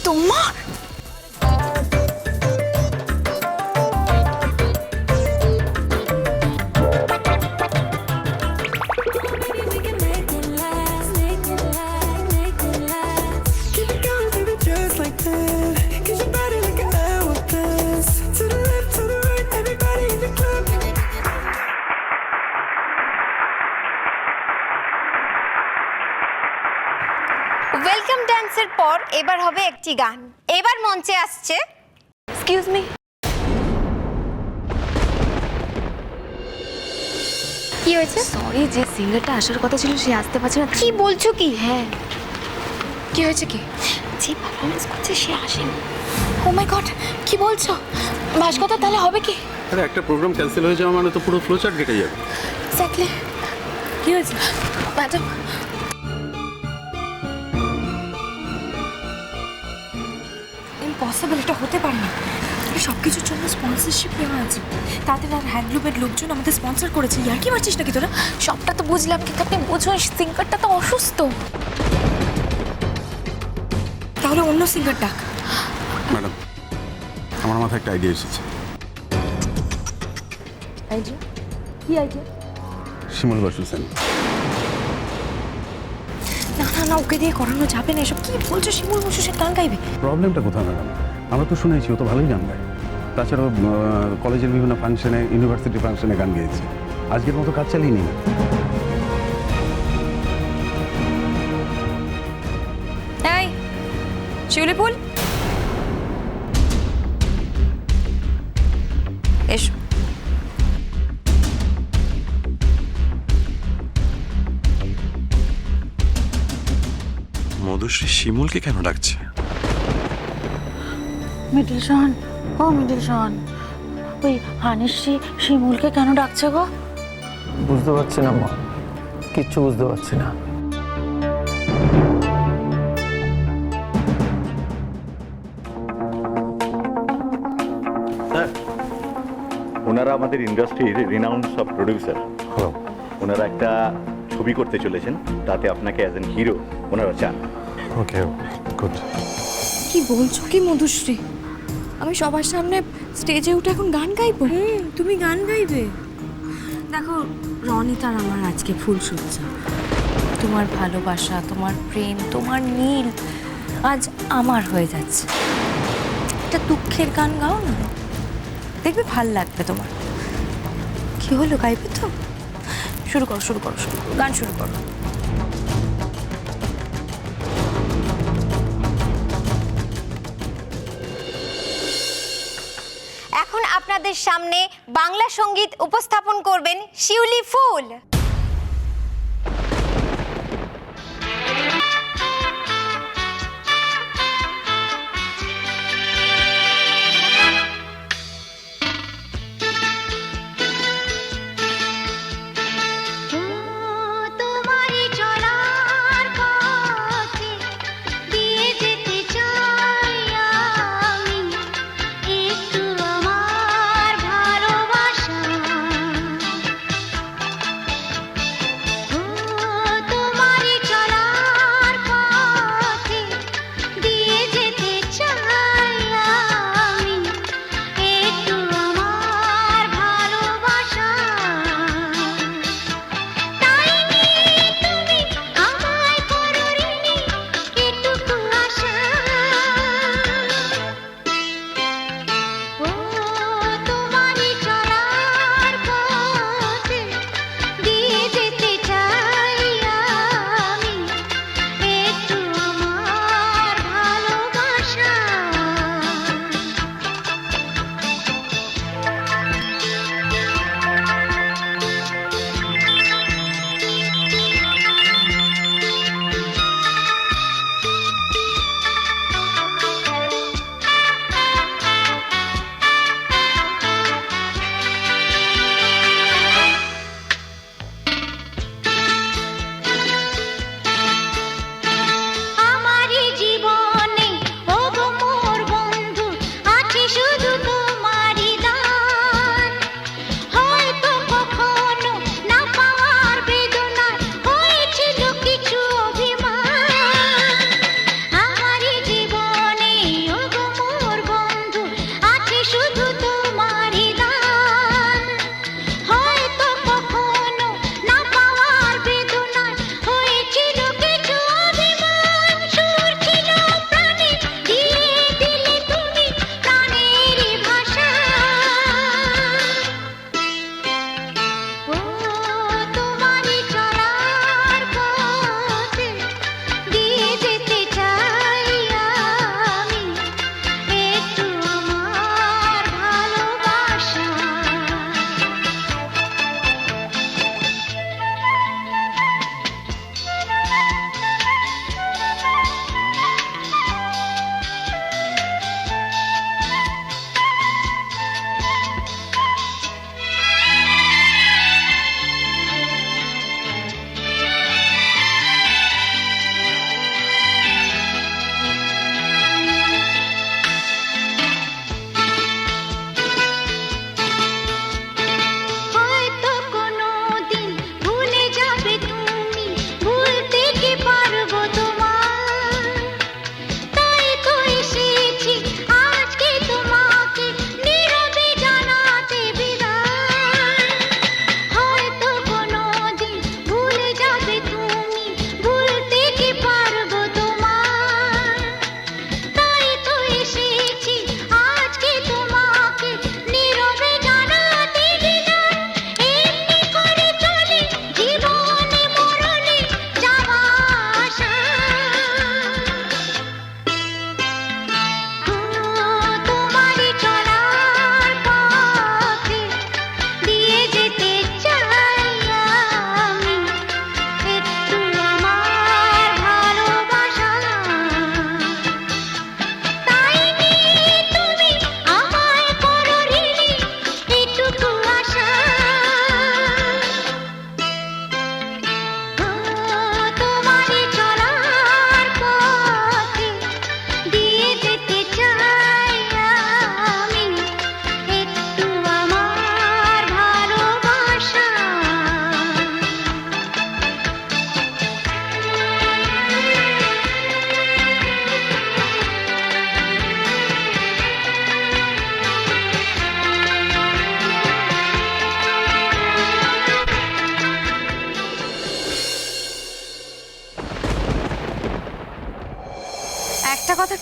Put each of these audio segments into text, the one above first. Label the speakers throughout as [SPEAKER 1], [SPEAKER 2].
[SPEAKER 1] তোমার ওয়েলকাম ডান্সের পর এবার হবে একটি গান। এবার মঞ্চে আসছে এক্সকিউজ মি কি হয়েছে?
[SPEAKER 2] সরি, যে সিঙ্গারটা আসার কথা ছিল সে আসতে পারছে না।
[SPEAKER 1] কি বলছো কি?
[SPEAKER 2] হ্যাঁ,
[SPEAKER 1] কি হয়েছে কি?
[SPEAKER 2] যে পারফরমেন্স করছে সে আসেনি।
[SPEAKER 1] ও মাই গড, কি বলছো? ভাস্কর তাহলে হবে কি?
[SPEAKER 3] আরে একটা প্রোগ্রাম ক্যান্সেল হয়ে যাওয়া মানে তো পুরো ফ্লো চার্ট কেটে যাবে।
[SPEAKER 1] এক্স্যাক্টলি। কি হয়েছে ম্যাডাম?
[SPEAKER 4] ইম্পসিবল, এটা হতে পারে না। সব কিছুর জন্য স্পন্সরশিপ নেওয়া আছে। তাদের আর হ্যান্ডলুমের লোকজন আমাদের স্পন্সর করেছে। ইয়ার কি মারছিস নাকি তোরা?
[SPEAKER 1] সবটা তো বুঝলাম, কিন্তু আপনি বুঝুন সিঙ্গারটা তো অসুস্থ।
[SPEAKER 4] তাহলে অন্য সিঙ্গার ডাক।
[SPEAKER 3] ম্যাডাম, আমার মাথায় একটা আইডিয়া এসেছে।
[SPEAKER 4] আইডিয়া? কি আইডিয়া?
[SPEAKER 3] শিমুল বসু সেন।
[SPEAKER 4] না না না, ওকে দিয়ে করানো যাবে না। এসব কি বলছো? শিমুল বসু সে গান গাইবে?
[SPEAKER 3] প্রবলেমটা কোথায় ম্যাডাম? আমরা তো শুনেছি ও তো ভালোই গান গায়। তাছাড়াও কলেজের বিভিন্ন ফাংশনে, ইউনিভার্সিটি ফাংশনে গান গেয়েছে। আজকের মতো কাজ চালিয়ে নি না।
[SPEAKER 4] এই শিউলি ফুল, এসো।
[SPEAKER 5] মধুশ্রী শিমুলকে কেন ডাকছে?
[SPEAKER 2] মিডিল শহন, ও মিডিল শহন, ওই হানিশ্রী শিমুলকে কেন ডাকছে গো?
[SPEAKER 6] বুঝতে পারছি না মা, কিচ্ছু বুঝতে পারছি না।
[SPEAKER 7] স্যার, ওনারা আমাদের ইন্ডাস্ট্রির রিনাউন্ড সব প্রডিউসার। ওনারা একটা ছবি করতে চলেছেন, তাতে আপনাকে অ্যাজ এন হিরো ওনারা চান।
[SPEAKER 5] ওকে, গুড।
[SPEAKER 4] কি বলছো কি মধুশ্রী? আমি সবার সামনে স্টেজে উঠে এখন গান গাইবো? তুমি গান গাইবে? দেখো রনিতার আমার আজকে ফুলসজ্জা। তোমার ভালোবাসা, তোমার প্রেম, তোমার নীল আজ আমার হয়ে যাচ্ছে। একটা দুঃখের গান গাও না, দেখবে ভাল লাগবে তোমার। কি হলো, গাইবে তো? শুরু করো, শুরু করো, শুরু করো, গান শুরু করো।
[SPEAKER 1] এখন আপনাদের সামনে বাংলা সঙ্গীত উপস্থাপন করবেন শিউলি ফুল।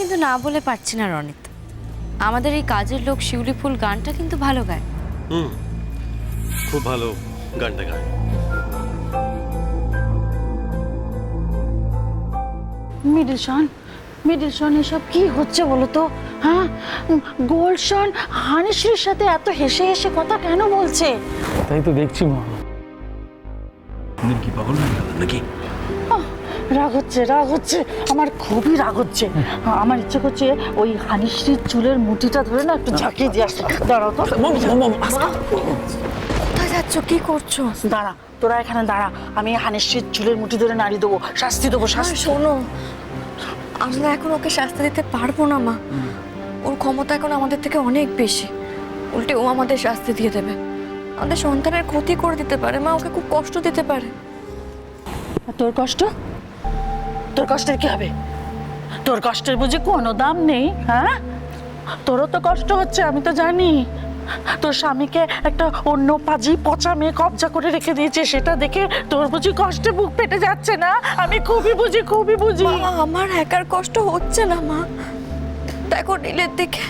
[SPEAKER 4] কিন্তু না বলে পারছি না রনিত, আমাদের এই কাজের লোক শিউলি ফুল গানটা কিন্তু ভালো গায়।
[SPEAKER 5] খুব ভালো গানটা গায়।
[SPEAKER 2] মিডিল শন এসব কি হচ্ছে বলো তো? হ্যাঁ, গোল্ড শন হানিশ্রীর সাথে এত হেসে হেসে কথা কেন বলছে?
[SPEAKER 6] তাই তো দেখছি মা।
[SPEAKER 5] কি পাগল হয়ে গেল নাকি?
[SPEAKER 2] রাগ হচ্ছে আমার খুবই রাগ হচ্ছে। আমার ইচ্ছে করছে ওই হানিশ্রীর চুলের মুঠিটা ধরে না একটু ঝাঁকিয়ে দিয়ে আসতে। দাঁড়াও তো,
[SPEAKER 4] কোথায় যাচ্ছ, কি করছো?
[SPEAKER 2] দাঁড়া, তোরা এখানে দাঁড়া, আমি হানিশ্রীর চুলের মুঠি ধরে নাড়িয়ে দেবো, শাস্তি দেবো, শাস্তি।
[SPEAKER 4] শোনো, আমরা এখন ওকে শাস্তি দিতে পারবো না মা, ওর ক্ষমতা এখন আমাদের থেকে অনেক বেশি। উল্টে ও আমাদের শাস্তি দিয়ে দেবে, আমাদের সন্তানের ক্ষতি করে দিতে পারে মা, ওকে খুব কষ্ট দিতে পারে।
[SPEAKER 2] তোর কষ্টের কি হবে? তোর কষ্টের বুঝি কোনো দাম নেই? হ্যাঁ, তোরও তো কষ্ট হচ্ছে, আমি তো জানি। তোর স্বামীকে একটা অন্য পাজি পচা মেয়ে কবজা করে রেখে দিয়েছে, সেটা দেখে তোর বুঝি কষ্টে বুক ফেটে যাচ্ছে না? আমি খুবই বুঝি।
[SPEAKER 4] মা, আমার একার কষ্ট হচ্ছে না মা, দেখো নীলের দিকে,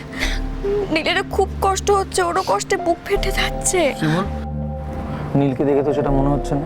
[SPEAKER 4] নীলের খুব কষ্ট হচ্ছে, ওরও কষ্টে বুক ফেটে যাচ্ছে।
[SPEAKER 6] নীলকে দেখে তো সেটা মনে হচ্ছে না।